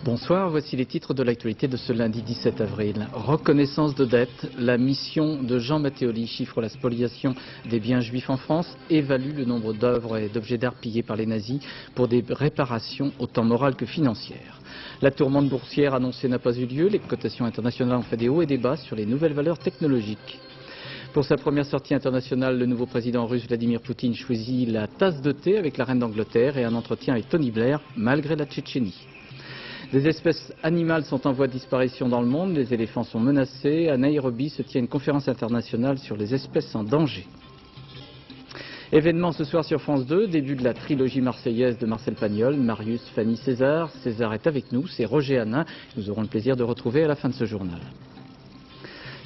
Bonsoir, voici les titres de l'actualité de ce lundi 17 avril. Reconnaissance de dette, la mission de Jean Matteoli chiffre la spoliation des biens juifs en France, évalue le nombre d'œuvres et d'objets d'art pillés par les nazis pour des réparations autant morales que financières. La tourmente boursière annoncée n'a pas eu lieu, les cotations internationales ont fait des hauts et des bas sur les nouvelles valeurs technologiques. Pour sa première sortie internationale, le nouveau président russe Vladimir Poutine choisit la tasse de thé avec la reine d'Angleterre et un entretien avec Tony Blair malgré la Tchétchénie. Des espèces animales sont en voie de disparition dans le monde, les éléphants sont menacés. À Nairobi se tient une conférence internationale sur les espèces en danger. Événement ce soir sur France 2, début de la trilogie marseillaise de Marcel Pagnol, Marius, Fanny, César. César est avec nous, c'est Roger Hanin, nous aurons le plaisir de retrouver à la fin de ce journal.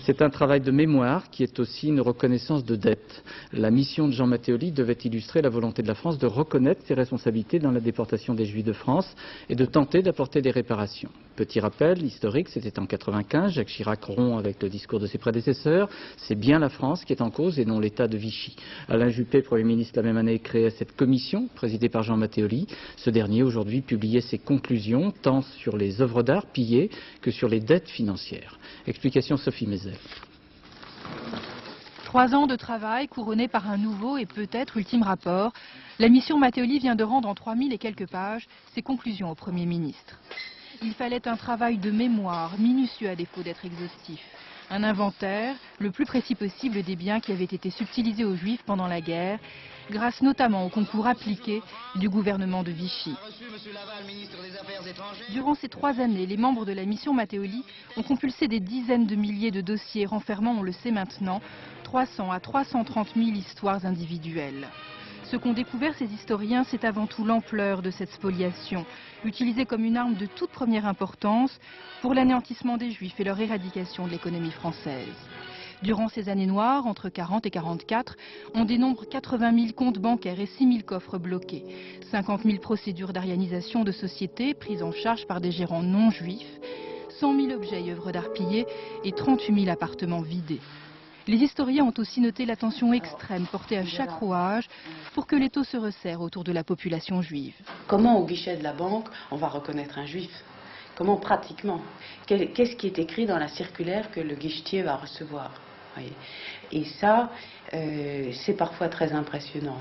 C'est un travail de mémoire qui est aussi une reconnaissance de dette. La mission de Jean Matteoli devait illustrer la volonté de la France de reconnaître ses responsabilités dans la déportation des Juifs de France et de tenter d'apporter des réparations. Petit rappel historique, c'était en 1995, Jacques Chirac rompt avec le discours de ses prédécesseurs. C'est bien la France qui est en cause et non l'État de Vichy. Alain Juppé, Premier ministre la même année, créait cette commission présidée par Jean Matteoli. Ce dernier, aujourd'hui, publiait ses conclusions, tant sur les œuvres d'art pillées que sur les dettes financières. Explication Sophie Mézel. 3 ans de travail couronnés par un nouveau et peut-être ultime rapport. La mission Matteoli vient de rendre en 3000 et quelques pages ses conclusions au Premier ministre. Il fallait un travail de mémoire, minutieux à défaut d'être exhaustif. Un inventaire, le plus précis possible des biens qui avaient été subtilisés aux Juifs pendant la guerre, grâce notamment au concours appliqué du gouvernement de Vichy. Durant ces 3 années, les membres de la mission Matteoli ont compulsé des dizaines de milliers de dossiers renfermant, on le sait maintenant, 300 à 330 000 histoires individuelles. Ce qu'ont découvert ces historiens, c'est avant tout l'ampleur de cette spoliation, utilisée comme une arme de toute première importance pour l'anéantissement des Juifs et leur éradication de l'économie française. Durant ces années noires, entre 40 et 44, on dénombre 80 000 comptes bancaires et 6 000 coffres bloqués, 50 000 procédures d'arianisation de sociétés prises en charge par des gérants non juifs, 100 000 objets et œuvres d'art pillés et 38 000 appartements vidés. Les historiens ont aussi noté l'attention extrême portée à chaque rouage pour que l'étau se resserre autour de la population juive. Comment au guichet de la banque on va reconnaître un juif? Comment pratiquement? Qu'est-ce qui est écrit dans la circulaire que le guichetier va recevoir? Et ça, c'est parfois très impressionnant.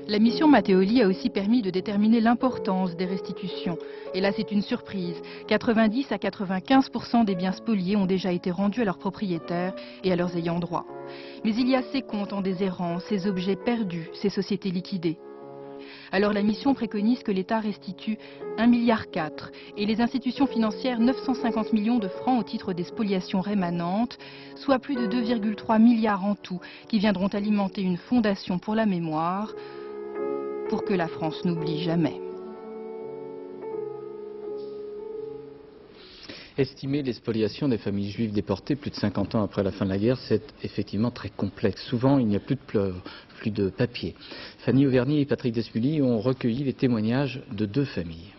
La mission Matteoli a aussi permis de déterminer l'importance des restitutions. Et là, c'est une surprise. 90 à 95% des biens spoliés ont déjà été rendus à leurs propriétaires et à leurs ayants droit. Mais il y a ces comptes en déshérence, ces objets perdus, ces sociétés liquidées. Alors la mission préconise que l'État restitue 1,4 milliard et les institutions financières 950 millions de francs au titre des spoliations rémanentes, soit plus de 2,3 milliards en tout, qui viendront alimenter une fondation pour la mémoire, pour que la France n'oublie jamais. Estimer les spoliations des familles juives déportées plus de 50 ans après la fin de la guerre, c'est effectivement très complexe. Souvent, il n'y a plus de pleurs, plus de papier. Fanny Auvergne et Patrick Desmully ont recueilli les témoignages de 2 familles.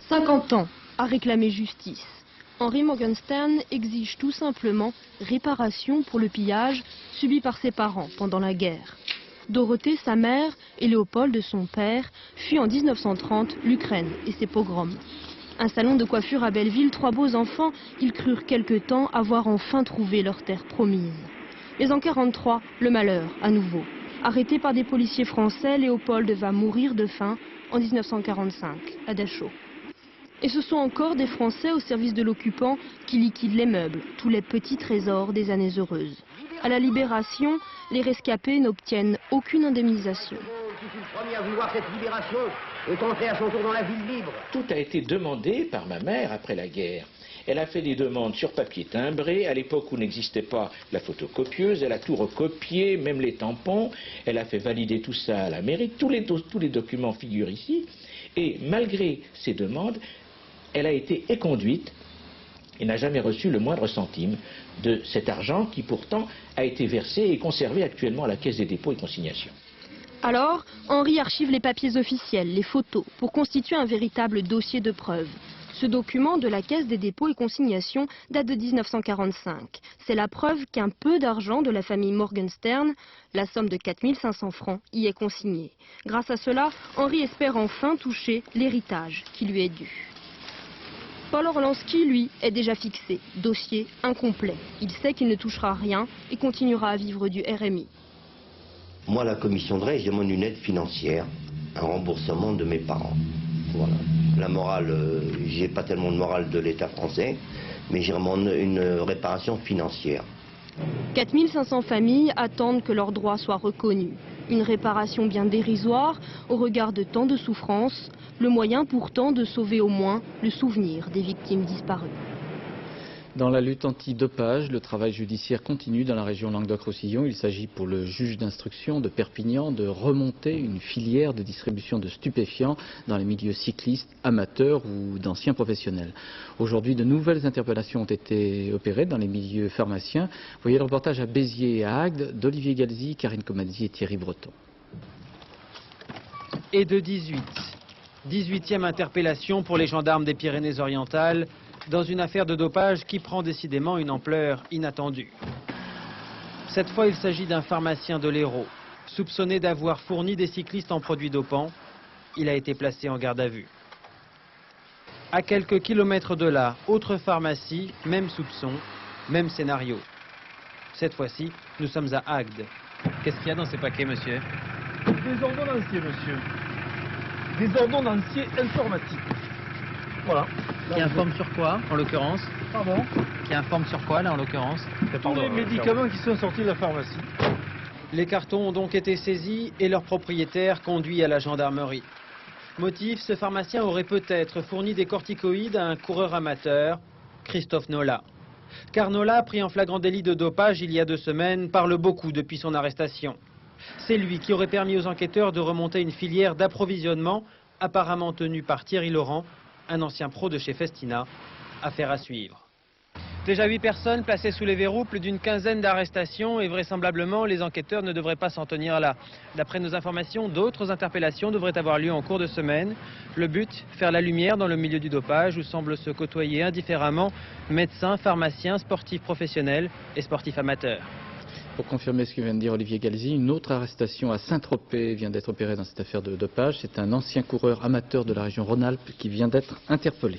50 ans à réclamer justice. Henri Morgenstern exige tout simplement réparation pour le pillage subi par ses parents pendant la guerre. Dorothée, sa mère, et Léopold, son père, fuient en 1930 l'Ukraine et ses pogroms. Un salon de coiffure à Belleville, 3 beaux enfants, ils crurent quelque temps avoir enfin trouvé leur terre promise. Mais en 1943, le malheur, à nouveau. Arrêté par des policiers français, Léopold va mourir de faim en 1945, à Dachau. Et ce sont encore des Français au service de l'occupant qui liquident les meubles, tous les petits trésors des années heureuses. À la Libération, les rescapés n'obtiennent aucune indemnisation. Tout a été demandé par ma mère après la guerre. Elle a fait des demandes sur papier timbré, à l'époque où n'existait pas la photocopieuse, elle a tout recopié, même les tampons, elle a fait valider tout ça à la mairie, tous les documents figurent ici, et malgré ces demandes, elle a été éconduite et n'a jamais reçu le moindre centime de cet argent qui pourtant a été versé et conservé actuellement à la Caisse des dépôts et consignations. Alors, Henri archive les papiers officiels, les photos, pour constituer un véritable dossier de preuves. Ce document de la Caisse des dépôts et consignations date de 1945. C'est la preuve qu'un peu d'argent de la famille Morgenstern, la somme de 4 500 francs, y est consignée. Grâce à cela, Henri espère enfin toucher l'héritage qui lui est dû. Paul Orlansky, lui, est déjà fixé. Dossier incomplet. Il sait qu'il ne touchera rien et continuera à vivre du RMI. Moi, la commission de règle, je demande une aide financière, un remboursement de mes parents. Voilà. La morale, j'ai pas tellement de morale de l'État français, mais j'ai vraiment une réparation financière. 4 500 familles attendent que leurs droits soient reconnus. Une réparation bien dérisoire au regard de tant de souffrances, le moyen pourtant de sauver au moins le souvenir des victimes disparues. Dans la lutte anti-dopage, le travail judiciaire continue dans la région Languedoc-Roussillon. Il s'agit pour le juge d'instruction de Perpignan de remonter une filière de distribution de stupéfiants dans les milieux cyclistes, amateurs ou d'anciens professionnels. Aujourd'hui, de nouvelles interpellations ont été opérées dans les milieux pharmaciens. Voyez le reportage à Béziers et à Agde d'Olivier Galzi, Karine Comazzi et Thierry Breton. Et de 18e interpellation pour les gendarmes des Pyrénées-Orientales dans une affaire de dopage qui prend décidément une ampleur inattendue. Cette fois, il s'agit d'un pharmacien de l'Hérault, soupçonné d'avoir fourni des cyclistes en produits dopants. Il a été placé en garde à vue. À quelques kilomètres de là, autre pharmacie, même soupçon, même scénario. Cette fois-ci, nous sommes à Agde. Qu'est-ce qu'il y a dans ces paquets, monsieur? Des ordonnanciers, monsieur. Des ordonnanciers informatiques. Voilà. Qui informent sur quoi, en l'occurrence? Pardon? Qui informent sur quoi, là, en l'occurrence? Tous les médicaments qui sont sortis de la pharmacie. Les cartons ont donc été saisis et leur propriétaire conduit à la gendarmerie. Motif, ce pharmacien aurait peut-être fourni des corticoïdes à un coureur amateur, Christophe Nola. Car Nola, pris en flagrant délit de dopage il y a 2 semaines, parle beaucoup depuis son arrestation. C'est lui qui aurait permis aux enquêteurs de remonter une filière d'approvisionnement apparemment tenue par Thierry Laurent, un ancien pro de chez Festina. Affaire à suivre. Déjà 8 personnes placées sous les verrous, plus d'une quinzaine d'arrestations et vraisemblablement les enquêteurs ne devraient pas s'en tenir là. D'après nos informations, d'autres interpellations devraient avoir lieu en cours de semaine. Le but, faire la lumière dans le milieu du dopage où semblent se côtoyer indifféremment médecins, pharmaciens, sportifs professionnels et sportifs amateurs. Pour confirmer ce que vient de dire Olivier Galzi, une autre arrestation à Saint-Tropez vient d'être opérée dans cette affaire de dopage. C'est un ancien coureur amateur de la région Rhône-Alpes qui vient d'être interpellé.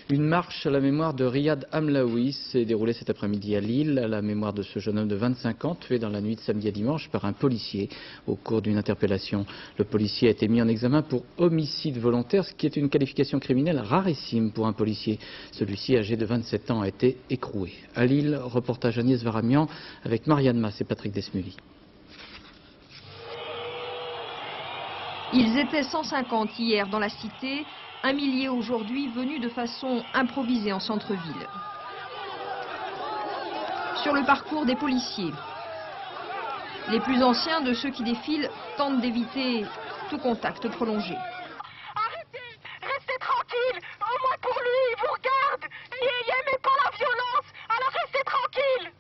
Une marche à la mémoire de Riyad Amlaoui s'est déroulée cet après-midi à Lille, à la mémoire de ce jeune homme de 25 ans, tué dans la nuit de samedi à dimanche par un policier au cours d'une interpellation. Le policier a été mis en examen pour homicide volontaire, ce qui est une qualification criminelle rarissime pour un policier. Celui-ci, âgé de 27 ans, a été écroué. À Lille, reportage Agnès Varamian avec Marianne Mass et Patrick Desmully. Ils étaient 150 hier dans la cité. 1 millier aujourd'hui venus de façon improvisée en centre-ville. Sur le parcours des policiers, les plus anciens de ceux qui défilent tentent d'éviter tout contact prolongé. Arrêtez, restez tranquille, au moins pour lui, il vous regarde, il n'aimait pas la violence, alors restez tranquille.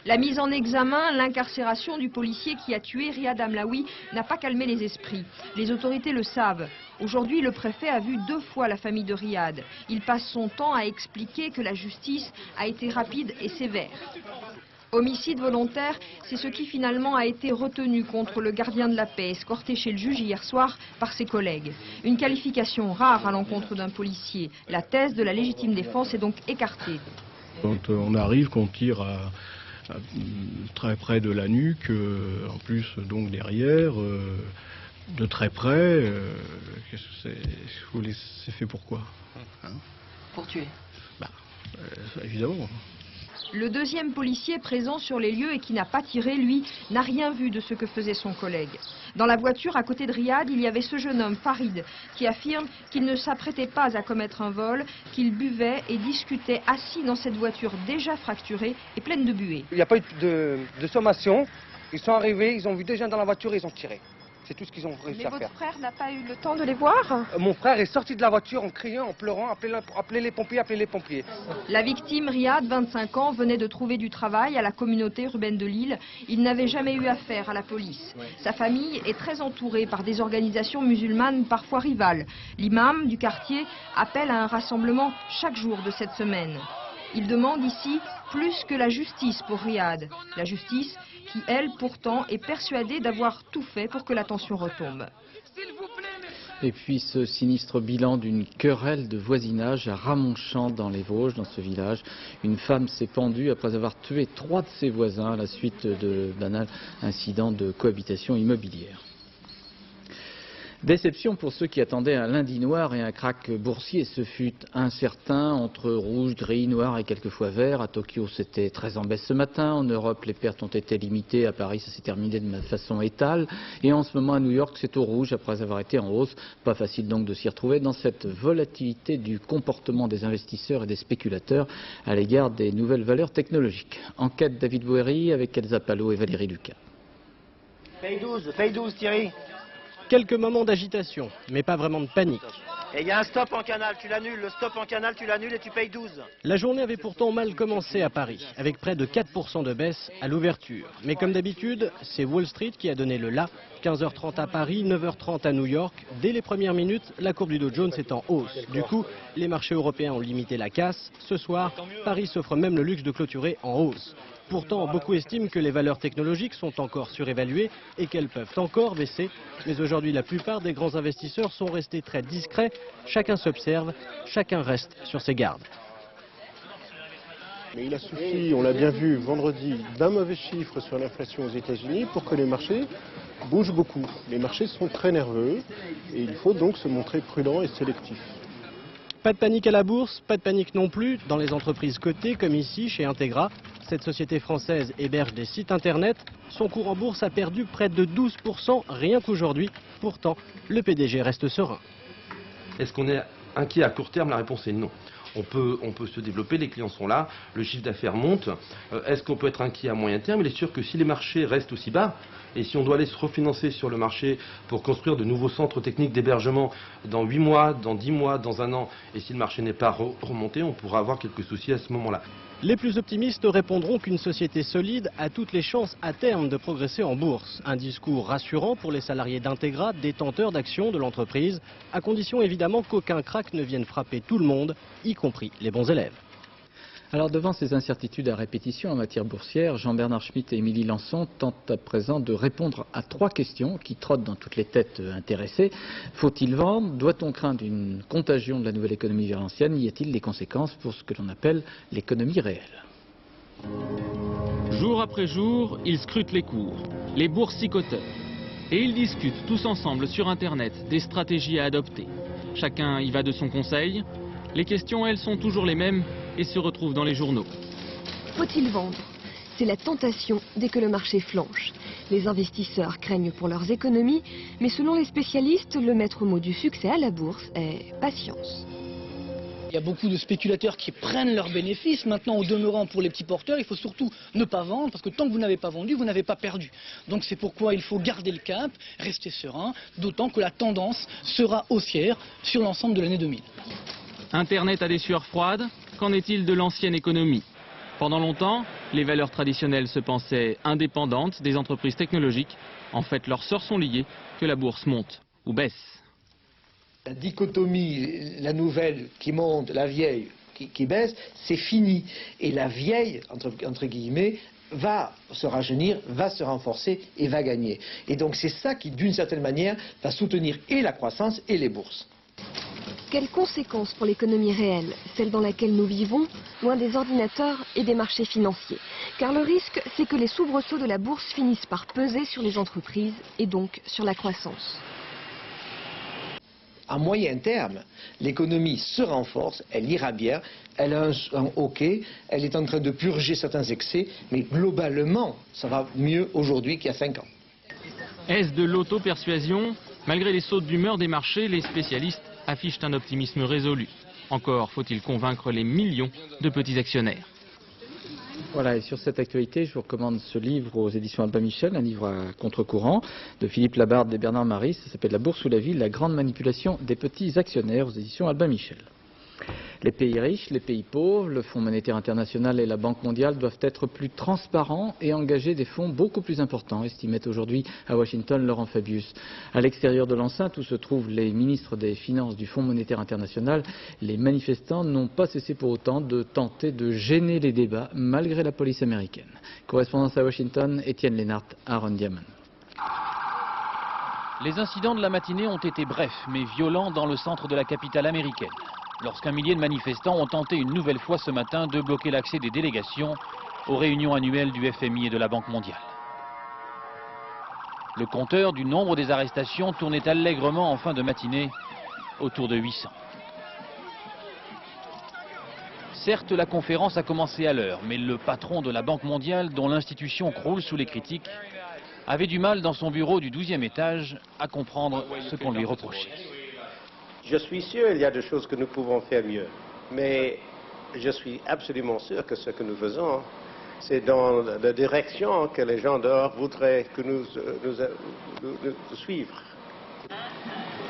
La mise en examen, l'incarcération du policier qui a tué Riyad Amlaoui n'a pas calmé les esprits. Les autorités le savent. Aujourd'hui, le préfet a vu 2 fois la famille de Riyad. Il passe son temps à expliquer que la justice a été rapide et sévère. Homicide volontaire, c'est ce qui finalement a été retenu contre le gardien de la paix, escorté chez le juge hier soir par ses collègues. Une qualification rare à l'encontre d'un policier. La thèse de la légitime défense est donc écartée. Quand on arrive, qu'on tire très près de la nuque, en plus donc derrière, de très près, c'est fait pourquoi, hein? Pour tuer. Évidemment. Le deuxième policier présent sur les lieux et qui n'a pas tiré, lui, n'a rien vu de ce que faisait son collègue. Dans la voiture à côté de Riyad, il y avait ce jeune homme, Farid, qui affirme qu'il ne s'apprêtait pas à commettre un vol, qu'il buvait et discutait assis dans cette voiture déjà fracturée et pleine de buée. Il n'y a pas eu de sommation. Ils sont arrivés, ils ont vu 2 gens dans la voiture et ils ont tiré. C'est tout ce qu'ils ont réussi Mais à faire. votre frère n'a pas eu le temps de les voir? Mon frère est sorti de la voiture en criant, en pleurant, appelez les pompiers, appelez les pompiers. La victime, Riyad, 25 ans, venait de trouver du travail à la communauté urbaine de Lille. Il n'avait jamais eu affaire à la police. Sa famille est très entourée par des organisations musulmanes parfois rivales. L'imam du quartier appelle à un rassemblement chaque jour de cette semaine. Il demande ici plus que la justice pour Riyad. La justice qui, elle, pourtant, est persuadée d'avoir tout fait pour que la tension retombe. Et puis ce sinistre bilan d'une querelle de voisinage à Ramonchamp dans les Vosges, dans ce village. Une femme s'est pendue après avoir tué 3 de ses voisins à la suite de banal incident de cohabitation immobilière. Déception pour ceux qui attendaient un lundi noir et un krach boursier. Ce fut incertain entre rouge, gris, noir et quelquefois vert. À Tokyo, c'était très en baisse ce matin. En Europe, les pertes ont été limitées. À Paris, ça s'est terminé de façon étale. Et en ce moment, à New York, c'est au rouge après avoir été en hausse. Pas facile donc de s'y retrouver dans cette volatilité du comportement des investisseurs et des spéculateurs à l'égard des nouvelles valeurs technologiques. Enquête David Boéry avec Elsa Palot et Valérie Lucas. Paye 12 Thierry. Quelques moments d'agitation, mais pas vraiment de panique. Et il y a un stop en canal, tu l'annules, le stop en canal, tu l'annules et tu payes 12. La journée avait pourtant mal commencé à Paris, avec près de 4% de baisse à l'ouverture. Mais comme d'habitude, c'est Wall Street qui a donné le la. 15h30 à Paris, 9h30 à New York. Dès les premières minutes, la courbe du Dow Jones est en hausse. Du coup, les marchés européens ont limité la casse. Ce soir, Paris s'offre même le luxe de clôturer en hausse. Pourtant, beaucoup estiment que les valeurs technologiques sont encore surévaluées et qu'elles peuvent encore baisser. Mais aujourd'hui, la plupart des grands investisseurs sont restés très discrets. Chacun s'observe, chacun reste sur ses gardes. Mais il a suffi, on l'a bien vu vendredi, d'un mauvais chiffre sur l'inflation aux États-Unis pour que les marchés bougent beaucoup. Les marchés sont très nerveux et il faut donc se montrer prudent et sélectif. Pas de panique à la bourse, pas de panique non plus dans les entreprises cotées comme ici chez Integra. Cette société française héberge des sites internet. Son cours en bourse a perdu près de 12% rien qu'aujourd'hui. Pourtant, le PDG reste serein. Est-ce qu'on est inquiet à court terme? La réponse est non. On peut se développer, les clients sont là, le chiffre d'affaires monte. Est-ce qu'on peut être inquiet à moyen terme? Il est sûr que si les marchés restent aussi bas, et si on doit aller se refinancer sur le marché pour construire de nouveaux centres techniques d'hébergement dans 8 mois, dans 10 mois, dans un an, et si le marché n'est pas remonté, on pourra avoir quelques soucis à ce moment-là. Les plus optimistes répondront qu'une société solide a toutes les chances à terme de progresser en bourse. Un discours rassurant pour les salariés d'Integra, détenteurs d'actions de l'entreprise, à condition évidemment qu'aucun krach ne vienne frapper tout le monde, y compris les bons élèves. Alors devant ces incertitudes à répétition en matière boursière, Jean-Bernard Schmitt et Émilie Lançon tentent à présent de répondre à 3 questions qui trottent dans toutes les têtes intéressées. Faut-il vendre? Doit-on craindre une contagion de la nouvelle économie vers l'ancienne? Y a-t-il des conséquences pour ce que l'on appelle l'économie réelle? Jour après jour, ils scrutent les cours, les boursicoteurs. Et ils discutent tous ensemble sur Internet des stratégies à adopter. Chacun y va de son conseil. Les questions, elles, sont toujours les mêmes et se retrouvent dans les journaux. Faut-il vendre? C'est la tentation dès que le marché flanche. Les investisseurs craignent pour leurs économies, mais selon les spécialistes, le maître mot du succès à la bourse est patience. Il y a beaucoup de spéculateurs qui prennent leurs bénéfices. Maintenant, au demeurant, pour les petits porteurs, il faut surtout ne pas vendre, parce que tant que vous n'avez pas vendu, vous n'avez pas perdu. Donc c'est pourquoi il faut garder le cap, rester serein, d'autant que la tendance sera haussière sur l'ensemble de l'année 2000. Internet a des sueurs froides. Qu'en est-il de l'ancienne économie? Pendant longtemps, les valeurs traditionnelles se pensaient indépendantes des entreprises technologiques. En fait, leurs sœurs sont liées, que la bourse monte ou baisse. La dichotomie, la nouvelle qui monte, la vieille qui baisse, c'est fini. Et la vieille, entre guillemets, va se rajeunir, va se renforcer et va gagner. Et donc c'est ça qui, d'une certaine manière, va soutenir et la croissance et les bourses. Quelles conséquences pour l'économie réelle, celle dans laquelle nous vivons, loin des ordinateurs et des marchés financiers? Car le risque, c'est que les soubresauts de la bourse finissent par peser sur les entreprises et donc sur la croissance. À moyen terme, l'économie se renforce, elle ira bien, elle a un hockey, elle est en train de purger certains excès, mais globalement, ça va mieux aujourd'hui qu'il y a 5 ans. Est-ce de l'auto-persuasion? Malgré les sautes d'humeur des marchés, les spécialistes affichent un optimisme résolu. Encore faut-il convaincre les millions de petits actionnaires. Voilà, et sur cette actualité, je vous recommande ce livre aux éditions Albin Michel, un livre à contre-courant de Philippe Labarde et Bernard Marie. Ça s'appelle La Bourse ou la Ville, la grande manipulation des petits actionnaires aux éditions Albin Michel. Les pays riches, les pays pauvres, le Fonds monétaire international et la Banque mondiale doivent être plus transparents et engager des fonds beaucoup plus importants, estimait aujourd'hui à Washington Laurent Fabius. À l'extérieur de l'enceinte où se trouvent les ministres des Finances du Fonds monétaire international, les manifestants n'ont pas cessé pour autant de tenter de gêner les débats malgré la police américaine. Correspondance à Washington, Étienne Lénart, Aaron Diamond. Les incidents de la matinée ont été brefs mais violents dans le centre de la capitale américaine, lorsqu'un millier de manifestants ont tenté une nouvelle fois ce matin de bloquer l'accès des délégations aux réunions annuelles du FMI et de la Banque mondiale. Le compteur du nombre des arrestations tournait allègrement en fin de matinée autour de 800. Certes, la conférence a commencé à l'heure, mais le patron de la Banque mondiale, dont l'institution croule sous les critiques, avait du mal dans son bureau du 12e étage à comprendre ce qu'on lui reprochait. Je suis sûr qu'il y a des choses que nous pouvons faire mieux, mais je suis absolument sûr que ce que nous faisons, c'est dans la direction que les gens dehors voudraient que nous suivre.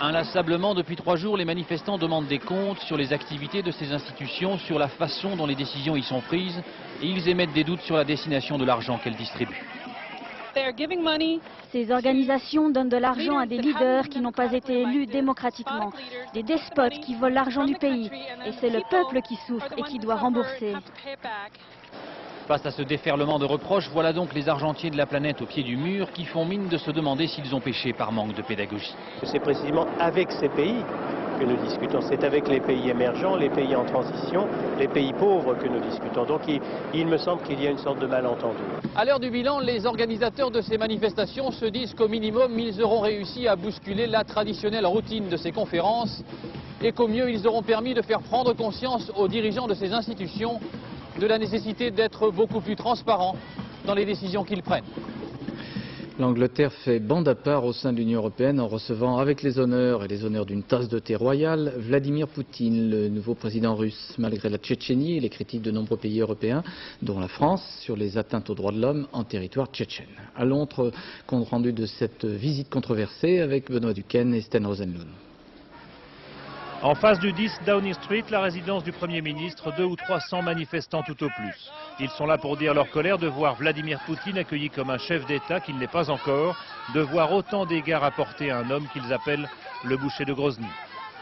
Inlassablement, depuis 3 jours, les manifestants demandent des comptes sur les activités de ces institutions, sur la façon dont les décisions y sont prises, et ils émettent des doutes sur la destination de l'argent qu'elles distribuent. Ces organisations donnent de l'argent à des leaders qui n'ont pas été élus démocratiquement, des despotes qui volent l'argent du pays, et c'est le peuple qui souffre et qui doit rembourser. Face à ce déferlement de reproches, voilà donc les argentiers de la planète au pied du mur qui font mine de se demander s'ils ont péché par manque de pédagogie. C'est précisément avec ces pays que nous discutons. C'est avec les pays émergents, les pays en transition, les pays pauvres que nous discutons. Donc il me semble qu'il y a une sorte de malentendu. À l'heure du bilan, les organisateurs de ces manifestations se disent qu'au minimum, ils auront réussi à bousculer la traditionnelle routine de ces conférences et qu'au mieux, ils auront permis de faire prendre conscience aux dirigeants de ces institutions de la nécessité d'être beaucoup plus transparents dans les décisions qu'ils prennent. L'Angleterre fait bande à part au sein de l'Union européenne en recevant avec les honneurs et les honneurs d'une tasse de thé royale Vladimir Poutine, le nouveau président russe, malgré la Tchétchénie et les critiques de nombreux pays européens, dont la France, sur les atteintes aux droits de l'homme en territoire tchétchène. À Londres, compte rendu de cette visite controversée avec Benoît Duquesne et Sten Rosenlund. En face du 10 Downing Street, la résidence du Premier ministre, 200 ou 300 manifestants tout au plus. Ils sont là pour dire leur colère de voir Vladimir Poutine accueilli comme un chef d'État qu'il n'est pas encore, de voir autant d'égards apportés à un homme qu'ils appellent le boucher de Grozny.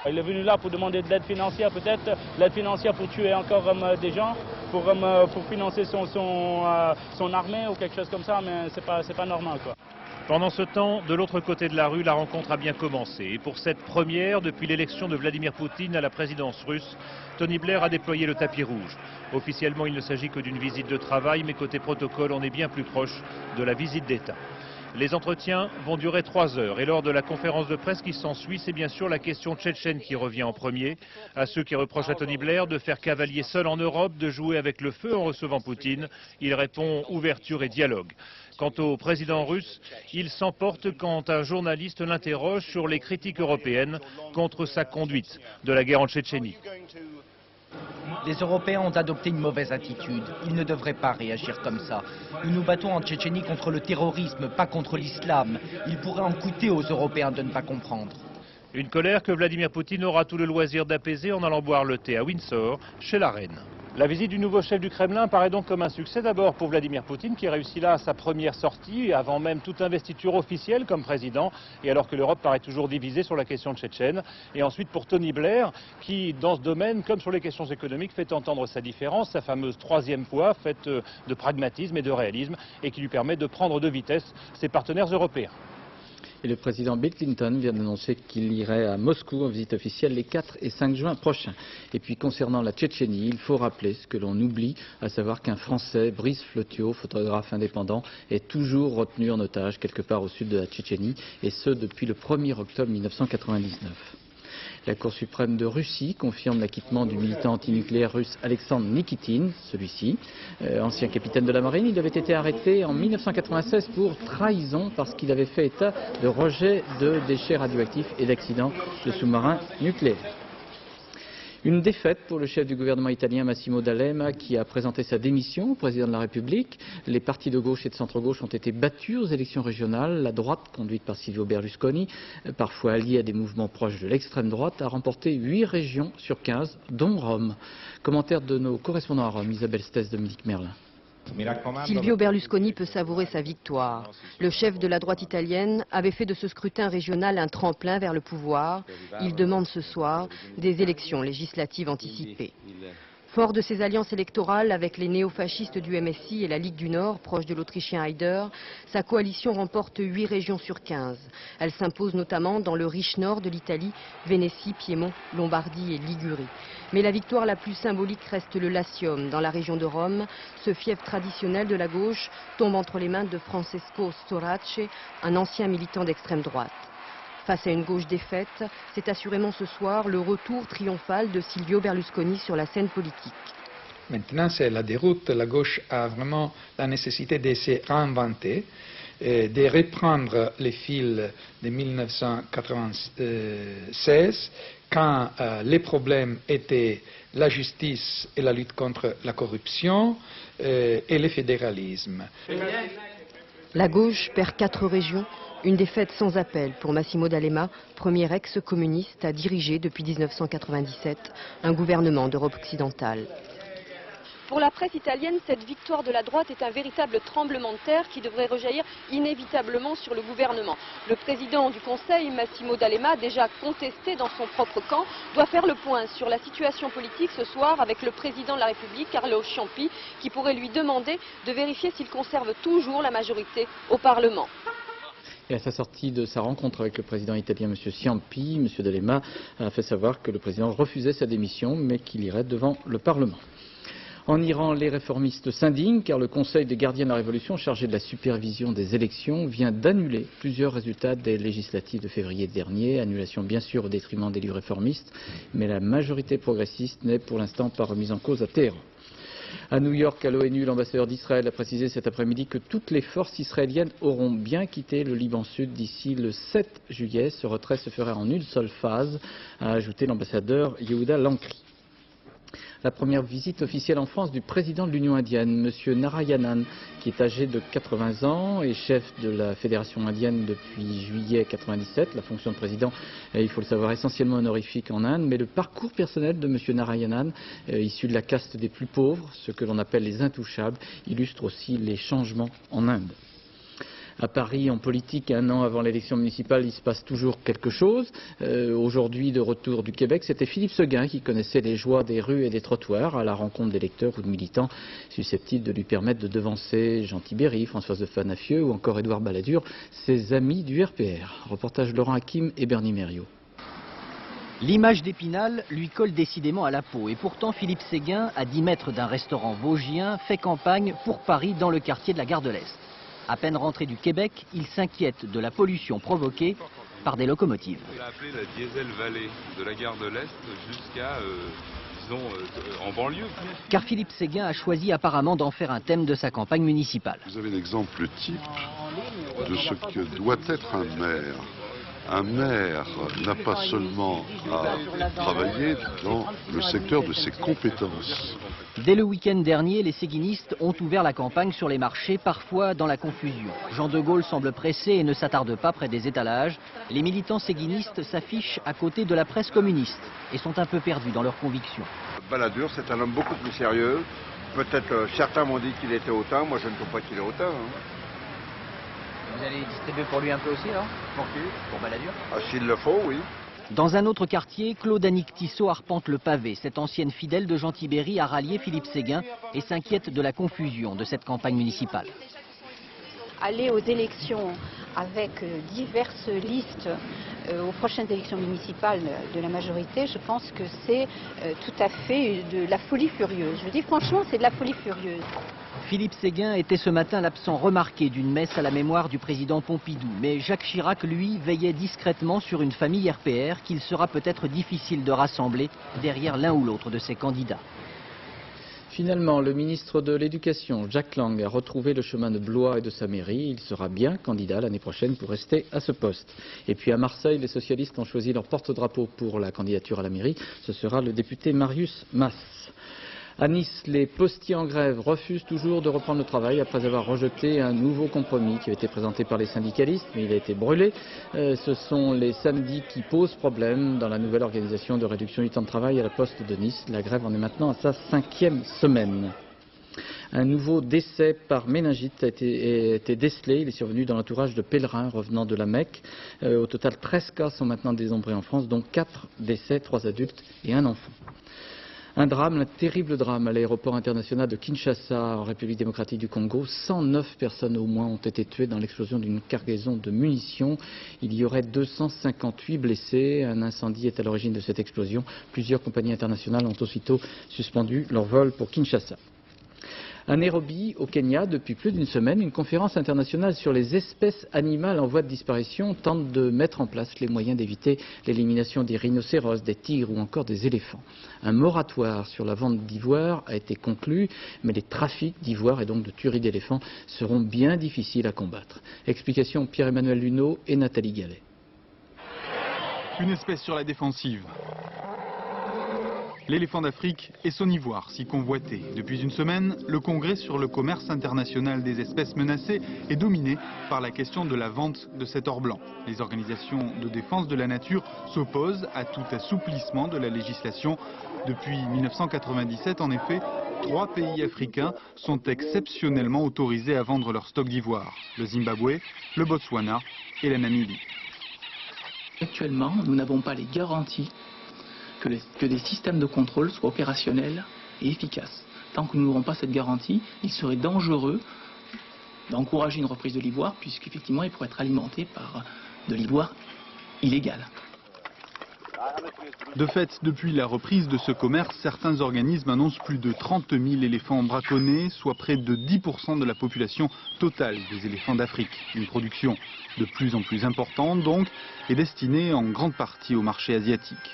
Il est venu là pour demander de l'aide financière, peut-être l'aide financière pour tuer encore des gens, pour financer son armée ou quelque chose comme ça, mais c'est pas normal, quoi. Pendant ce temps, de l'autre côté de la rue, la rencontre a bien commencé. Et pour cette première, depuis l'élection de Vladimir Poutine à la présidence russe, Tony Blair a déployé le tapis rouge. Officiellement, il ne s'agit que d'une visite de travail, mais côté protocole, on est bien plus proche de la visite d'État. Les entretiens vont durer 3 heures et lors de la conférence de presse qui s'ensuit, c'est bien sûr la question tchétchène qui revient en premier. À ceux qui reprochent à Tony Blair de faire cavalier seul en Europe, de jouer avec le feu en recevant Poutine, il répond ouverture et dialogue. Quant au président russe, il s'emporte quand un journaliste l'interroge sur les critiques européennes contre sa conduite de la guerre en Tchétchénie. Les Européens ont adopté une mauvaise attitude. Ils ne devraient pas réagir comme ça. Nous nous battons en Tchétchénie contre le terrorisme, pas contre l'islam. Il pourrait en coûter aux Européens de ne pas comprendre. Une colère que Vladimir Poutine aura tout le loisir d'apaiser en allant boire le thé à Windsor, chez la reine. La visite du nouveau chef du Kremlin paraît donc comme un succès d'abord pour Vladimir Poutine qui réussit là sa première sortie avant même toute investiture officielle comme président et alors que l'Europe paraît toujours divisée sur la question tchétchène. Et ensuite pour Tony Blair qui dans ce domaine comme sur les questions économiques fait entendre sa différence, sa fameuse 3e voie faite de pragmatisme et de réalisme et qui lui permet de prendre de vitesse ses partenaires européens. Et le président Bill Clinton vient d'annoncer qu'il irait à Moscou en visite officielle les 4 et 5 juin prochains. Et puis concernant la Tchétchénie, il faut rappeler ce que l'on oublie, à savoir qu'un Français, Brice Flotio, photographe indépendant, est toujours retenu en otage quelque part au sud de la Tchétchénie, et ce depuis le 1er octobre 1999. La Cour suprême de Russie confirme l'acquittement du militant antinucléaire russe Alexandre Nikitine, celui-ci, ancien capitaine de la marine. Il avait été arrêté en 1996 pour trahison parce qu'il avait fait état de rejet de déchets radioactifs et d'accidents de sous-marins nucléaires. Une défaite pour le chef du gouvernement italien Massimo D'Alema qui a présenté sa démission au président de la République. Les partis de gauche et de centre-gauche ont été battus aux élections régionales. La droite, conduite par Silvio Berlusconi, parfois alliée à des mouvements proches de l'extrême droite, a remporté 8 régions sur 15, dont Rome. Commentaire de nos correspondants à Rome, Isabelle Stès, Dominique Merlin. Silvio Berlusconi peut savourer sa victoire. Le chef de la droite italienne avait fait de ce scrutin régional un tremplin vers le pouvoir. Il demande ce soir des élections législatives anticipées. Fort de ses alliances électorales avec les néofascistes du MSI et la Ligue du Nord, proche de l'Autrichien Haider, sa coalition remporte 8 régions sur 15. Elle s'impose notamment dans le riche nord de l'Italie, Vénétie, Piémont, Lombardie et Ligurie. Mais la victoire la plus symbolique reste le Latium, dans la région de Rome. Ce fief traditionnel de la gauche tombe entre les mains de Francesco Storace, un ancien militant d'extrême droite. Face à une gauche défaite, c'est assurément ce soir le retour triomphal de Silvio Berlusconi sur la scène politique. Maintenant, c'est la déroute. La gauche a vraiment la nécessité de se réinventer, de reprendre les fils de 1996, quand les problèmes étaient la justice et la lutte contre la corruption et le fédéralisme. La gauche perd 4 régions. Une défaite sans appel pour Massimo D'Alema, premier ex-communiste à diriger depuis 1997 un gouvernement d'Europe occidentale. Pour la presse italienne, cette victoire de la droite est un véritable tremblement de terre qui devrait rejaillir inévitablement sur le gouvernement. Le président du Conseil, Massimo D'Alema, déjà contesté dans son propre camp, doit faire le point sur la situation politique ce soir avec le président de la République, Carlo Ciampi, qui pourrait lui demander de vérifier s'il conserve toujours la majorité au Parlement. Et à sa sortie de sa rencontre avec le président italien M. Ciampi, M. D'Alema a fait savoir que le président refusait sa démission, mais qu'il irait devant le Parlement. En Iran, les réformistes s'indignent car le Conseil des gardiens de la Révolution, chargé de la supervision des élections, vient d'annuler plusieurs résultats des législatives de février dernier. Annulation bien sûr au détriment d'élus réformistes, mais la majorité progressiste n'est pour l'instant pas remise en cause à Téhéran. À New York, à l'ONU, l'ambassadeur d'Israël a précisé cet après-midi que toutes les forces israéliennes auront bien quitté le Liban Sud d'ici le 7 juillet. Ce retrait se ferait en une seule phase, a ajouté l'ambassadeur Yehuda Lankri. La première visite officielle en France du président de l'Union indienne, M. Narayanan, qui est âgé de 80 ans et chef de la Fédération indienne depuis juillet 1997. La fonction de président, il faut le savoir, essentiellement honorifique en Inde, mais le parcours personnel de M. Narayanan, issu de la caste des plus pauvres, ce que l'on appelle les intouchables, illustre aussi les changements en Inde. À Paris, en politique, un an avant l'élection municipale, il se passe toujours quelque chose. Aujourd'hui, de retour du Québec, c'était Philippe Séguin qui connaissait les joies des rues et des trottoirs à la rencontre d'électeurs ou de militants susceptibles de lui permettre de devancer Jean Tibéry, Françoise de Fanafieux ou encore Édouard Balladur, ses amis du RPR. Reportage Laurent Hakim et Bernie Mériot. L'image d'Épinal lui colle décidément à la peau et pourtant Philippe Séguin, à 10 mètres d'un restaurant vosgien, fait campagne pour Paris dans le quartier de la Gare de l'Est. À peine rentré du Québec, il s'inquiète de la pollution provoquée par des locomotives. Il a appelé la Diesel Valley de la Gare de l'Est jusqu'à, disons, en banlieue. Car Philippe Séguin a choisi apparemment d'en faire un thème de sa campagne municipale. Vous avez l'exemple type de ce que doit être un maire. Un maire n'a pas seulement à travailler dans le secteur de ses compétences. Dès le week-end dernier, les séguinistes ont ouvert la campagne sur les marchés, parfois dans la confusion. Jean de Gaulle semble pressé et ne s'attarde pas près des étalages. Les militants séguinistes s'affichent à côté de la presse communiste et sont un peu perdus dans leurs convictions. Balladur, c'est un homme beaucoup plus sérieux. Peut-être certains m'ont dit qu'il était hautain, moi je ne trouve pas qu'il est hautain. Vous allez distribuer pour lui un peu aussi, alors? Pour qui? Pour Balladur? Ah, s'il le faut, oui. Dans un autre quartier, Claude Annick Tissot arpente le pavé. Cette ancienne fidèle de Jean Tibéry a rallié Philippe Séguin et s'inquiète de la confusion de cette campagne municipale. Aller aux élections avec diverses listes aux prochaines élections municipales de la majorité, je pense que c'est tout à fait de la folie furieuse. Je dis franchement, c'est de la folie furieuse. Philippe Séguin était ce matin l'absent remarqué d'une messe à la mémoire du président Pompidou. Mais Jacques Chirac, lui, veillait discrètement sur une famille RPR qu'il sera peut-être difficile de rassembler derrière l'un ou l'autre de ses candidats. Finalement, le ministre de l'Éducation, Jack Lang, a retrouvé le chemin de Blois et de sa mairie. Il sera bien candidat l'année prochaine pour rester à ce poste. Et puis à Marseille, les socialistes ont choisi leur porte-drapeau pour la candidature à la mairie. Ce sera le député Marius Mas. À Nice, les postiers en grève refusent toujours de reprendre le travail après avoir rejeté un nouveau compromis qui a été présenté par les syndicalistes, mais il a été brûlé. Ce sont les samedis qui posent problème dans la nouvelle organisation de réduction du temps de travail à la Poste de Nice. La grève en est maintenant à sa 5e semaine. Un nouveau décès par méningite a été décelé. Il est survenu dans l'entourage de pèlerins revenant de la Mecque. Au total, 13 cas sont maintenant dénombrés en France, dont 4 décès, 3 adultes et un enfant. Un drame, un terrible drame à l'aéroport international de Kinshasa en République démocratique du Congo. 109 personnes au moins ont été tuées dans l'explosion d'une cargaison de munitions. Il y aurait 258 blessés. Un incendie est à l'origine de cette explosion. Plusieurs compagnies internationales ont aussitôt suspendu leur vol pour Kinshasa. À Nairobi, au Kenya, depuis plus d'une semaine, une conférence internationale sur les espèces animales en voie de disparition tente de mettre en place les moyens d'éviter l'élimination des rhinocéros, des tigres ou encore des éléphants. Un moratoire sur la vente d'ivoire a été conclu, mais les trafics d'ivoire et donc de tuerie d'éléphants seront bien difficiles à combattre. Explication Pierre-Emmanuel Luneau et Nathalie Gallet. Une espèce sur la défensive. L'éléphant d'Afrique et son ivoire si convoité. Depuis une semaine, le congrès sur le commerce international des espèces menacées est dominé par la question de la vente de cet or blanc. Les organisations de défense de la nature s'opposent à tout assouplissement de la législation. Depuis 1997, en effet, 3 pays africains sont exceptionnellement autorisés à vendre leur stock d'ivoire. Le Zimbabwe, le Botswana et la Namibie. Actuellement, nous n'avons pas les garanties que des systèmes de contrôle soient opérationnels et efficaces. Tant que nous n'aurons pas cette garantie, il serait dangereux d'encourager une reprise de l'ivoire, puisqu'effectivement il pourrait être alimenté par de l'ivoire illégal. De fait, depuis la reprise de ce commerce, certains organismes annoncent plus de 30 000 éléphants braconnés, soit près de 10% de la population totale des éléphants d'Afrique. Une production de plus en plus importante donc, et destinée en grande partie au marché asiatique.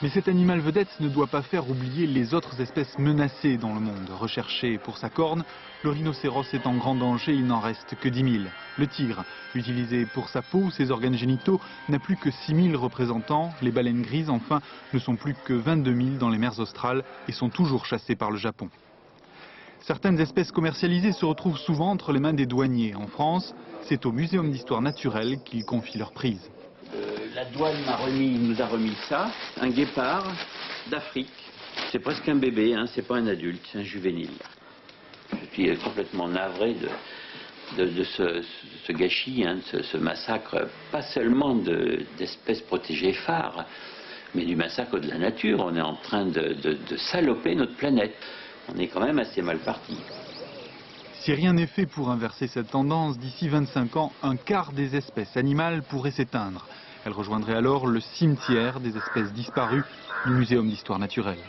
Mais cet animal vedette ne doit pas faire oublier les autres espèces menacées dans le monde. Recherché pour sa corne, le rhinocéros est en grand danger, il n'en reste que 10 000. Le tigre, utilisé pour sa peau ou ses organes génitaux, n'a plus que 6 000 représentants. Les baleines grises, enfin, ne sont plus que 22 000 dans les mers australes et sont toujours chassées par le Japon. Certaines espèces commercialisées se retrouvent souvent entre les mains des douaniers. En France, c'est au Muséum d'histoire naturelle qu'ils confient leur prise. La douane nous a remis ça, un guépard d'Afrique. C'est presque un bébé, hein, c'est pas un adulte, c'est un juvénile. Je suis complètement navré de ce gâchis, hein, de ce massacre, pas seulement d'espèces protégées phares, mais du massacre de la nature. On est en train de saloper notre planète. On est quand même assez mal parti. Si rien n'est fait pour inverser cette tendance, d'ici 25 ans, un quart des espèces animales pourrait s'éteindre. Elle rejoindrait alors le cimetière des espèces disparues du Muséum d'histoire naturelle.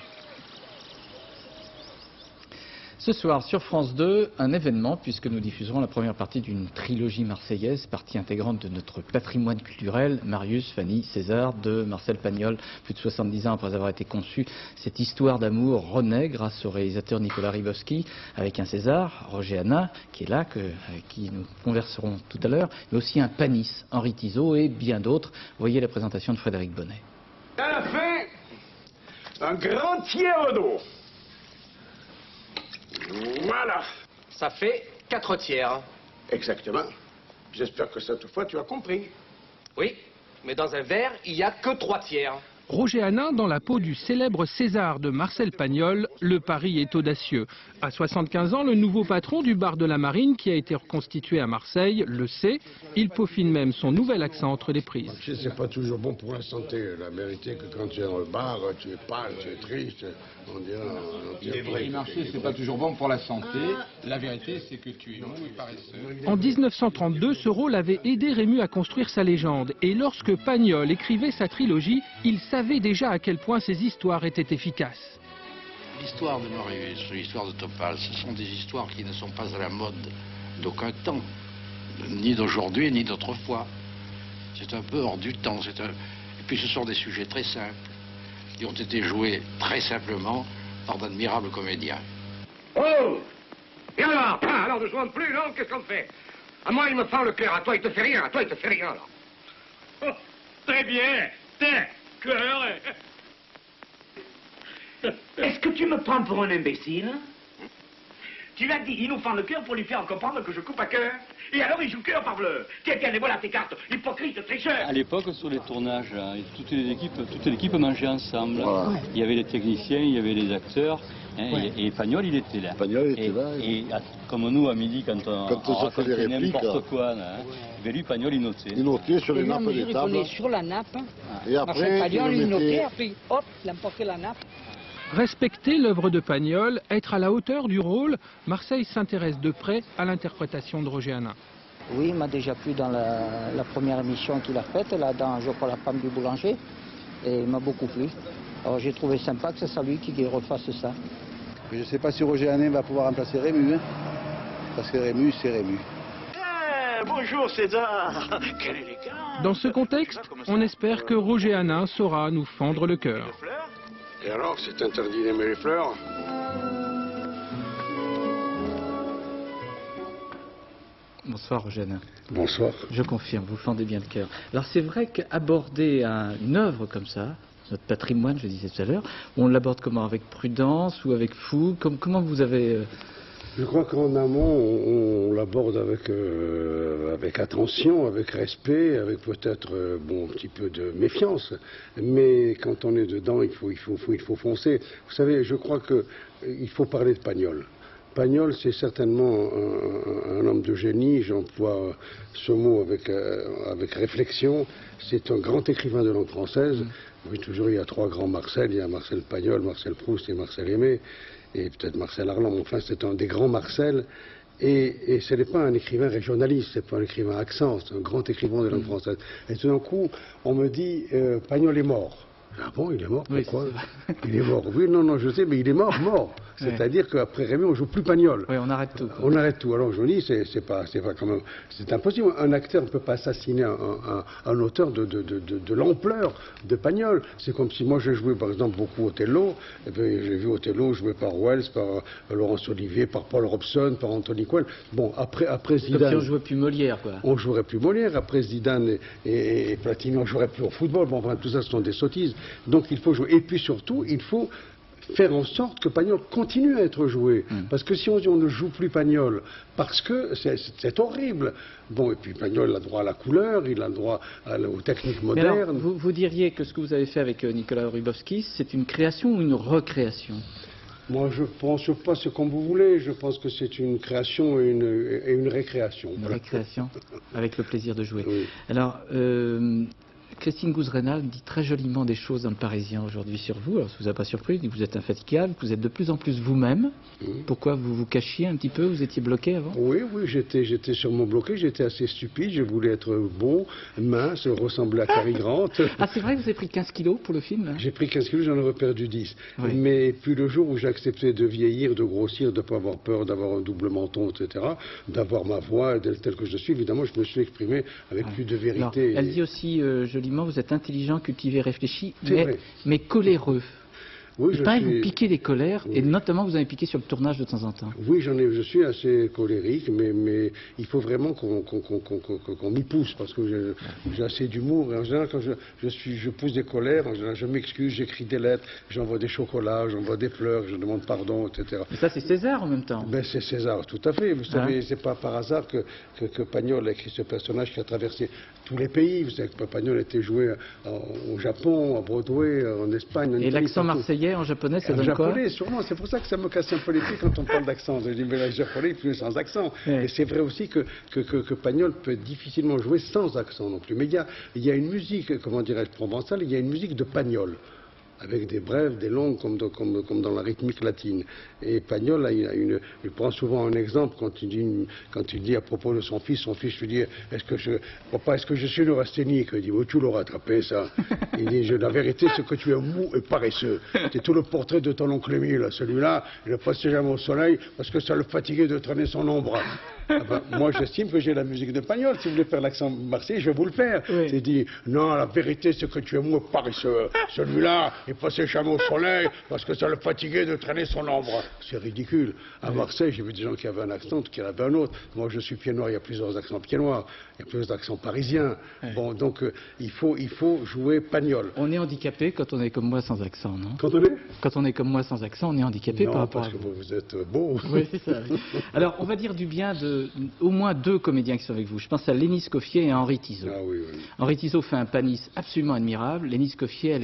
Ce soir sur France 2, un événement puisque nous diffuserons la première partie d'une trilogie marseillaise, partie intégrante de notre patrimoine culturel, Marius, Fanny, César, de Marcel Pagnol. Plus de 70 ans après avoir été conçue, cette histoire d'amour renaît grâce au réalisateur Nicolas Rybowski, avec un César, Roger Hanin, qui est là, avec qui nous converserons tout à l'heure, mais aussi un Panis, Henri Tizot et bien d'autres. Voyez la présentation de Frédéric Bonnet. À la fin, un grand tiers d'eau. Voilà. Ça fait 4 tiers. Exactement. J'espère que cette fois tu as compris. Oui, mais dans un verre, il n'y a que 3 tiers. Roger Hanin dans la peau du célèbre César de Marcel Pagnol, le pari est audacieux. À 75 ans, le nouveau patron du bar de la Marine, qui a été reconstitué à Marseille, le sait. Il peaufine même son nouvel accent entre les prises. C'est pas toujours bon pour la santé. La vérité que quand tu es dans le bar, tu es pâle, tu es triste. On dirait marcher, c'est pas toujours bon pour la santé. La vérité, c'est que tu es mou et paresseux. En 1932, ce rôle avait aidé Rému à construire sa légende. Et lorsque Pagnol écrivait sa trilogie, il savait déjà à quel point ces histoires étaient efficaces. L'histoire de Marius, l'histoire de Topaz, ce sont des histoires qui ne sont pas à la mode d'aucun temps, ni d'aujourd'hui, ni d'autrefois. C'est un peu hors du temps. Et puis ce sont des sujets très simples, qui ont été joués très simplement par d'admirables comédiens. Oh! Et alors? Ah, alors ne jouons plus, non? Qu'est-ce qu'on fait? À moi, il me fend le cœur. À toi, il te fait rien. À toi, il te fait rien, alors. Oh, très bien. Tiens, cœur. Est-ce que tu me prends pour un imbécile? Tu l'as dit, il nous fend le cœur pour lui faire comprendre que je coupe à cœur. Et alors, il joue cœur, parbleu. Tiens, tiens, et voilà tes cartes. Hypocrite, tricheur. À l'époque, sur les tournages, toute l'équipe mangeait ensemble. Voilà. Il y avait les techniciens, il y avait les acteurs. Hein, et Pagnol, il était là. Pagnol était là. Et comme nous, à midi, quand on racontait n'importe quoi, hein, lui, Pagnol, il notait. Il notait sur les nappes des tables. On est sur la nappe. Et après, Pagnol, il notait, puis hop, il emportait la nappe. Respecter l'œuvre de Pagnol, être à la hauteur du rôle, Marseille s'intéresse de près à l'interprétation de Roger Hanin. Oui, il m'a déjà plu dans la première émission qu'il a faite, là, dans Je crois la femme du boulanger, et il m'a beaucoup plu. Alors j'ai trouvé sympa que ce soit lui qui refasse ça. Je ne sais pas si Roger Hanin va pouvoir remplacer Rému, hein, parce que Rému, c'est Rému. Bonjour César. Quelle élégance. Dans ce contexte, on espère que Roger Hanin saura nous fendre le cœur. Et alors, c'est interdit d'aimer les fleurs? Bonsoir Roger Hanin. Bonsoir. Je confirme, vous fendez bien le cœur. Alors c'est vrai qu'aborder une œuvre comme ça, notre patrimoine, je disais tout à l'heure, on l'aborde comment? Avec prudence ou avec fougue? Comment vous avez... Je crois qu'en amont, on l'aborde avec attention, avec respect, avec peut-être un petit peu de méfiance. Mais quand on est dedans, il faut foncer. Vous savez, je crois qu'il faut parler de Pagnol. Pagnol, c'est certainement un homme de génie, j'emploie ce mot avec réflexion. C'est un grand écrivain de langue française. Oui, toujours, il y a trois grands Marcel. Il y a Marcel Pagnol, Marcel Proust et Marcel Aimé. Et peut-être Marcel Arlan, enfin c'est un des grands Marcel, et ce n'est pas un écrivain régionaliste, c'est pas un écrivain accent, c'est un grand écrivain de langue française. Et tout d'un coup, on me dit, Pagnol est mort. Ah bon, il est mort, pourquoi? Oui, il est mort, oui, non, je sais, mais il est mort. C'est-à-dire qu'après Rémy, on ne joue plus Pagnol. Oui, on arrête tout. On arrête tout. Alors je dis, c'est pas quand même, c'est impossible. Un acteur ne peut pas assassiner un auteur de l'ampleur de Pagnol. C'est comme si moi j'ai joué par exemple beaucoup Othello, et puis j'ai vu Othello joué par Wells, par Laurence Olivier, par Paul Robson, par Anthony Quinn. Bon, après Zidane... Comme si on jouait plus Molière, quoi. On jouerait plus Molière. Après Zidane et Platini, on jouerait plus au football. Bon, enfin, tout ça, ce sont des sottises. Donc il faut jouer. Et puis surtout, il faut faire en sorte que Pagnol continue à être joué. Parce que si on dit on ne joue plus Pagnol, parce que c'est horrible. Bon, et puis Pagnol a droit à la couleur, il a droit aux techniques modernes. Mais alors, vous diriez que ce que vous avez fait avec Nicolas Rubowski, c'est une création ou une recréation? Moi, je pense pas ce comme vous voulez. Je pense que c'est une création et une récréation. Une récréation, avec le plaisir de jouer. Oui. Alors, Christine Gouzerenal dit très joliment des choses dans le Parisien aujourd'hui sur vous. Alors, ça ne vous a pas surpris, que vous êtes infatigable, que vous êtes de plus en plus vous-même. Pourquoi vous vous cachiez un petit peu? Vous étiez bloqué avant? Oui, j'étais sûrement bloqué. J'étais assez stupide. Je voulais être beau, mince, ressembler à Cary Grant. Ah, c'est vrai que vous avez pris 15 kilos pour le film? J'ai pris 15 kilos, j'en ai perdu 10. Oui. Mais puis le jour où j'ai accepté de vieillir, de grossir, de ne pas avoir peur, d'avoir un double menton, etc., d'avoir ma voix telle que je suis, évidemment, je me suis exprimé avec plus de vérité. Alors, elle dit aussi joliment, vous êtes intelligent, cultivé, réfléchi, mais coléreux. Oui, il paraît que vous piquez des colères, et notamment vous avez piqué sur le tournage de temps en temps. Oui, je suis assez colérique, mais il faut vraiment qu'on m'y pousse, parce que j'ai assez d'humour. Et en général, quand je pousse des colères, en général, je m'excuse, j'écris des lettres, j'envoie des chocolats, j'envoie des fleurs, je demande pardon, etc. Mais ça, c'est César en même temps. Ben, c'est César, tout à fait. Vous savez, c'est pas par hasard que Pagnol a écrit ce personnage qui a traversé tous les pays. Vous savez que Pagnol a été joué au Japon, à Broadway, en Espagne, en Italie. Et l'accent marseillais en japonais, ça donne quoi? En japonais, sûrement. C'est pour ça que ça me casse un peu les pieds quand on parle d'accent. Je dis, mais le japonais, il est sans accent. Et c'est vrai aussi que Pagnol peut difficilement jouer sans accent non plus. Mais il y a une musique, comment dirais-je, provençale, il y a une musique de Pagnol, avec des brèves, des longues, comme dans la rythmique latine. Et Pagnol, il prend souvent un exemple quand il dit à propos de son fils lui dit, papa, est-ce que je suis neurasthénique? Il dit, oh, tu l'auras attrapé, ça. Il dit, la vérité, c'est que tu es mou et paresseux. C'est tout le portrait de ton oncle Émile, celui-là, il ne passait jamais au soleil parce que ça le fatiguait de traîner son ombre. Moi, j'estime que j'ai la musique de Pagnol. Si vous voulez faire l'accent marseillais, je vais vous le faire. Oui. C'est dit, non, la vérité, c'est que tu es moins paresseux. Celui-là, il passait jamais au soleil parce que ça le fatiguait de traîner son ombre. C'est ridicule. À Marseille, j'ai vu des gens qui avaient un accent, qui en avaient un autre. Moi, je suis pied noir, il y a plusieurs accents pied noir. Il y a plusieurs accents parisiens. Bon, donc, il faut jouer Pagnol. On est handicapé quand on est comme moi sans accent, non? Quand on est comme moi sans accent, on est handicapé par rapport à vous. Parce que vous êtes beau. Oui, c'est ça. Oui. Alors, on va dire du bien de au moins 2 comédiens qui sont avec vous. Je pense à Lénie Scoffier et à Henri Tizot. Ah, oui, oui. Henri Tizot fait un panis absolument admirable. Lénie Scoffier,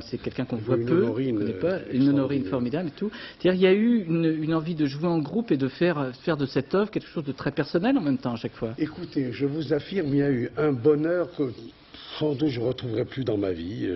c'est quelqu'un qu'on voit peu, on connaît pas, une Honorine formidable et tout. C'est-à-dire, il y a eu une envie de jouer en groupe et de faire de cette œuvre quelque chose de très personnel en même temps à chaque fois. Écoutez, je vous affirme, il y a eu un bonheur que sans doute je ne retrouverai plus dans ma vie.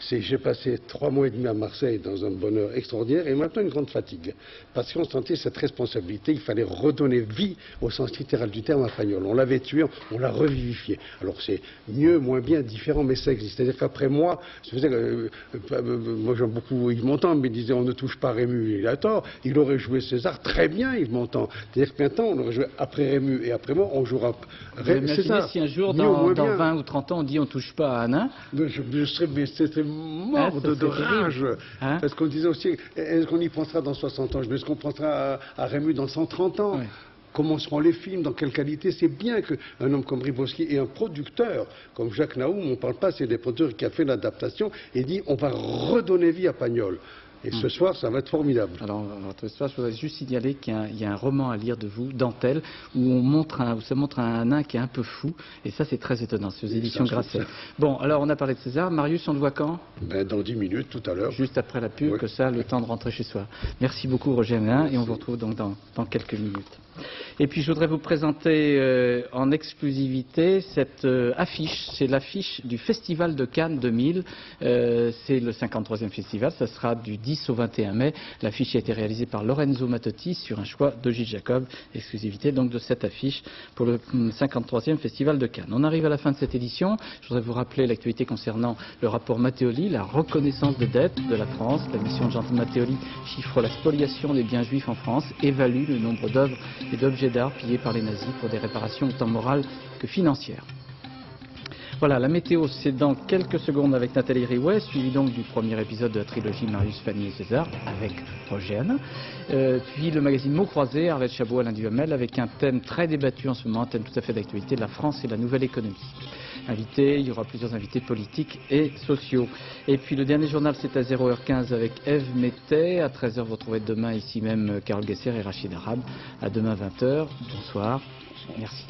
J'ai passé 3 mois et demi à Marseille dans un bonheur extraordinaire et maintenant une grande fatigue. Parce qu'on sentait cette responsabilité, il fallait redonner vie au sens littéral du terme à Pagnol. On l'avait tué, on l'a revivifié. Alors c'est mieux, moins bien, différent, mais ça existe. C'est-à-dire qu'après moi, moi j'aime beaucoup Yves Montand, mais il disait on ne touche pas Rému, il a tort. Il aurait joué César très bien, Yves Montand. C'est-à-dire que maintenant on aurait joué après Rému et après moi, on jouera César. Si un jour, dans 20 ou 30 ans, on dit on ne touche pas à Anna, je serais mort de rage. Parce qu'on disait aussi, est-ce qu'on y pensera dans 60 ans? Est-ce qu'on pensera à Rému dans 130 ans? Comment seront les films? Dans quelle qualité? C'est bien qu'un homme comme Ribowski et un producteur comme Jacques Naoum, on ne parle pas, c'est des producteurs qui a fait l'adaptation et dit on va redonner vie à Pagnol. Et ce soir, ça va être formidable. Alors, ce soir, je voudrais juste signaler qu'il y a un roman à lire de vous, Dentelle, où ça montre un nain qui est un peu fou. Et ça, c'est très étonnant. C'est aux éditions Grasset. Bon, alors, on a parlé de César. Marius, on le voit quand? Dans 10 minutes, tout à l'heure. Juste après la pub, que ça, le temps de rentrer chez soi. Merci beaucoup, Roger Hamelin. Et on vous retrouve donc dans quelques minutes. Et puis, je voudrais vous présenter en exclusivité cette affiche. C'est l'affiche du Festival de Cannes 2000. C'est le 53e festival. Ça sera du 10 au 21 mai. L'affiche a été réalisée par Lorenzo Mattotti sur un choix de Gilles Jacob. Exclusivité donc de cette affiche pour le 53e Festival de Cannes. On arrive à la fin de cette édition. Je voudrais vous rappeler l'actualité concernant le rapport Matteoli, la reconnaissance des dettes de la France. La mission de Jean Matteoli chiffre la spoliation des biens juifs en France, évalue le nombre d'œuvres et d'objets d'art pillés par les nazis pour des réparations autant morales que financières. Voilà, la météo, c'est dans quelques secondes avec Nathalie Riouet, suivi donc du premier épisode de la trilogie Marius, Fanny et César avec Roger Hamelin. Puis le magazine Mots Croisés, Arlette Chabot, Alain Duhamel, avec un thème très débattu en ce moment, un thème tout à fait d'actualité, la France et la nouvelle économie. Il y aura plusieurs invités politiques et sociaux. Et puis le dernier journal, c'est à 0h15 avec Ève Mettet. À 13h, vous retrouvez demain ici même Carole Guesser et Rachid Arabe. À demain 20h. Bonsoir. Merci.